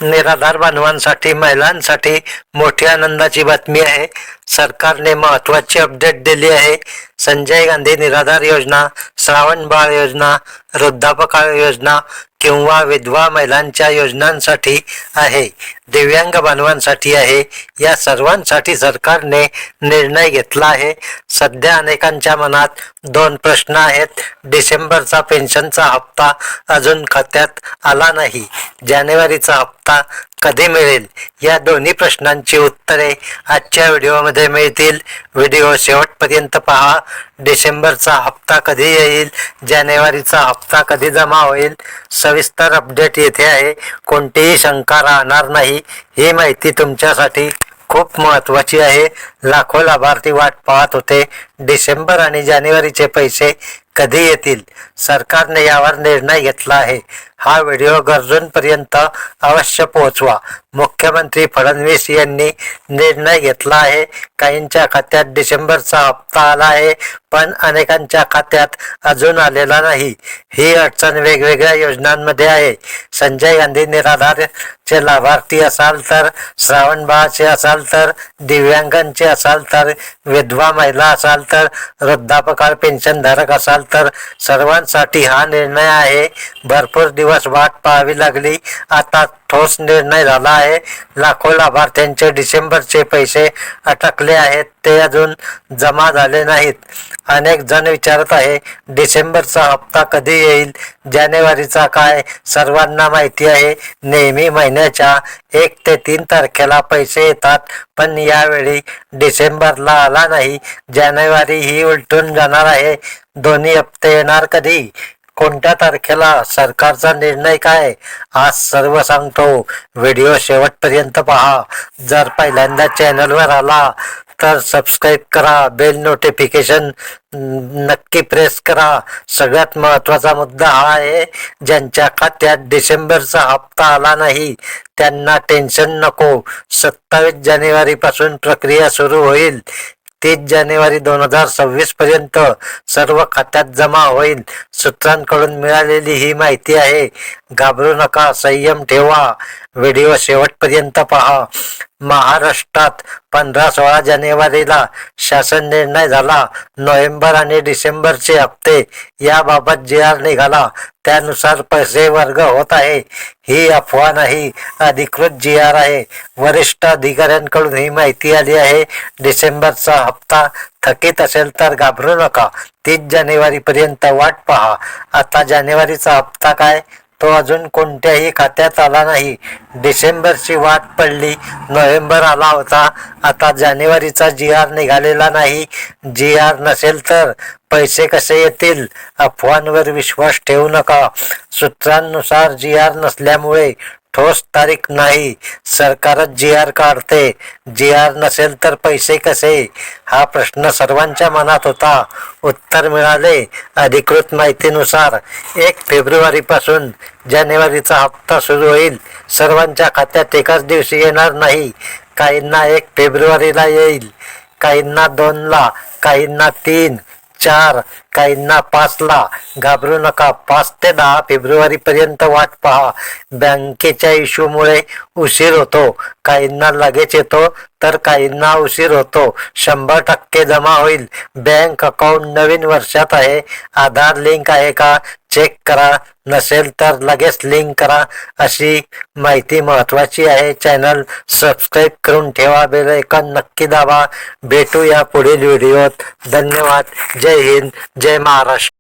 निराधार बांधवांसाठी महिलांसाठी मोठी आनंदाची बातमी आहे. सरकारने महत्त्वाची अपडेट दिली आहे. संजय गांधी निराधार योजना, श्रावण बाळ योजना, वृद्धापकाळ योजना किंवा विधवा महिलांच्या योजनांसाठी आहे, दिव्यांग बांधवांसाठी आहे. या सर्वांसाठी सरकारने निर्णय घेतला आहे. सध्या अनेकांच्या मनात दोन प्रश्न आहेत. डिसेंबरचा पेन्शनचा हप्ता अजून खात्यात आला नाही, जानेवारीचा हप्ता कधी मिळेल? या दोन्ही प्रश्नांची उत्तरे आजच्या व्हिडिओमध्ये मिळतील. व्हिडिओ शेवटपर्यंत पहा. डिसेंबरचा हप्ता कधी येईल, जानेवारीचा हप्ता कधी जमा होईल, सविस्तर अपडेट येथे आहे. कोणतीही शंका राहणार नाही. ही माहिती तुमच्यासाठी खूप महत्त्वाची आहे. लाखो लाभार्थी वाट पाहत होते. डिसेंबर आणि जानेवारीचे पैसे कधी येतील? सरकारने यावर निर्णय घेतला आहे. हा व्हिडिओ गरजूंपर्यंत अवश्य पोहोचवा. मुख्यमंत्री फडणवीस यांनी निर्णय घेतला आहे. काहींच्या खात्यात डिसेंबरचा हप्ता आला आहे, पण अनेकांच्या खात्यात अजून आलेला नाही. ही अडचण वेगवेगळ्या योजनांमध्ये आहे. संजय गांधी निराधारचे लाभार्थी असाल तर, श्रावण बाळाचे असाल तर, दिव्यांगांचे असाल तर, विधवा महिला असाल तर, वृद्धापकाळ पेन्शनधारक असाल तर सर्वांसाठी हा निर्णय आहे. भरपूर दिवस वाट पाहावी लागली. आता ठोस निर्णय झाला आहे. लाखो लाभार्थ्यांचे डिसेंबरचे पैसे अटकले आहेत, ते अजून जमा झाले नाहीत. अनेक जण विचारत आहे, डिसेंबरचा हप्ता कधी येईल, जानेवारीचा काय? सर्वांना माहिती आहे, नेहमी महिन्याच्या 1 ते 3 तारखेला पैसे येतात, पण यावेळी डिसेंबरला आला नाही. जानेवारी ही उलटून जाणार आहे. दोन्ही हप्ते येणार कधी, कोणत्या तारखेला, सरकारचा निर्णय काय? आज सर्व सांगतो. व्हिडिओ शेवटपर्यंत पहा. जर पहिल्यांदा चॅनलवर आला तर सबस्क्राईब करा. बेल नोटिफिकेशन नक्की प्रेस करा. सगळ्यात महत्त्वाचा मुद्दा हा आहे, ज्यांच्या खात्यात डिसेंबरचा हप्ता आला नाही त्यांना टेन्शन नको. 27 जानेवारीपासून प्रक्रिया सुरू होईल. 30 जानेवारी 2026 पर्यंत सर्व खात्यात जमा होईल. सूत्रांकडून मिळालेली ही माहिती आहे. घाबरू नका, संयम ठेवा. व्हिडिओ शेवटपर्यंत पहा. महाराष्ट्रात 15-16 जानेवारीला शासन निर्णय झाला. नोव्हेंबर आणि डिसेंबरचे हप्ते याबाबत जी.आर निघाला. त्यानुसार पैसे वर्ग होत आहे. ही अफवा नाही, अधिकृत जी.आर आहे. वरिष्ठ अधिकाऱ्यांकडून ही माहिती आली आहे. डिसेंबरचा हप्ता थकीत असेल तर घाबरू नका. 30 जानेवारीपर्यंत वाट पहा. आता जानेवारीचा हप्ता काय, तो अजून कोणत्याही खात्यात आला नाही. डिसेंबरची वाट पडली, नोव्हेंबर आला होता. आता जानेवारीचा जी.आर निघालेला नाही. जी.आर नसेल तर पैसे कसे येतील? अफवांवर विश्वास ठेवू नका. सूत्रांनुसार जी.आर नसल्यामुळे ठोस तारीख नाही. सरकारच जी.आर काढते. जी.आर नसेल तर पैसे कसे? हा प्रश्न सर्वांच्या मनात होता. उत्तर मिळाले. अधिकृत माहितीनुसार 1 फेब्रुवारीपासून जानेवारीचा हप्ता सुरू होईल. सर्वांच्या खात्यात एकाच दिवशी येणार नाही. काहींना 1 फेब्रुवारीला येईल, काहींना 2ला, काहींना 3, 4, काहींना 5ला. घाबरू नका. 5 ते 10 फेब्रुवारीपर्यंत वाट पहा. बँकेच्या इश्यूमुळे उशीर होतो. काहींना लगेच येतो तर काहींना उशीर होतो. 100% जमा होईल. बँक अकाउंट नवीन वर्षात आहे. आधार लिंक आहे का चेक करा. नसेल तर लगेच लिंक करा. अशी माहिती महत्त्वाची आहे. चॅनल सबस्क्राईब करून ठेवा. बेल आयकॉन नक्की दाबा. भेटूया पुढील व्हिडिओत. धन्यवाद. जय हिंद, जय महाराष्ट्र.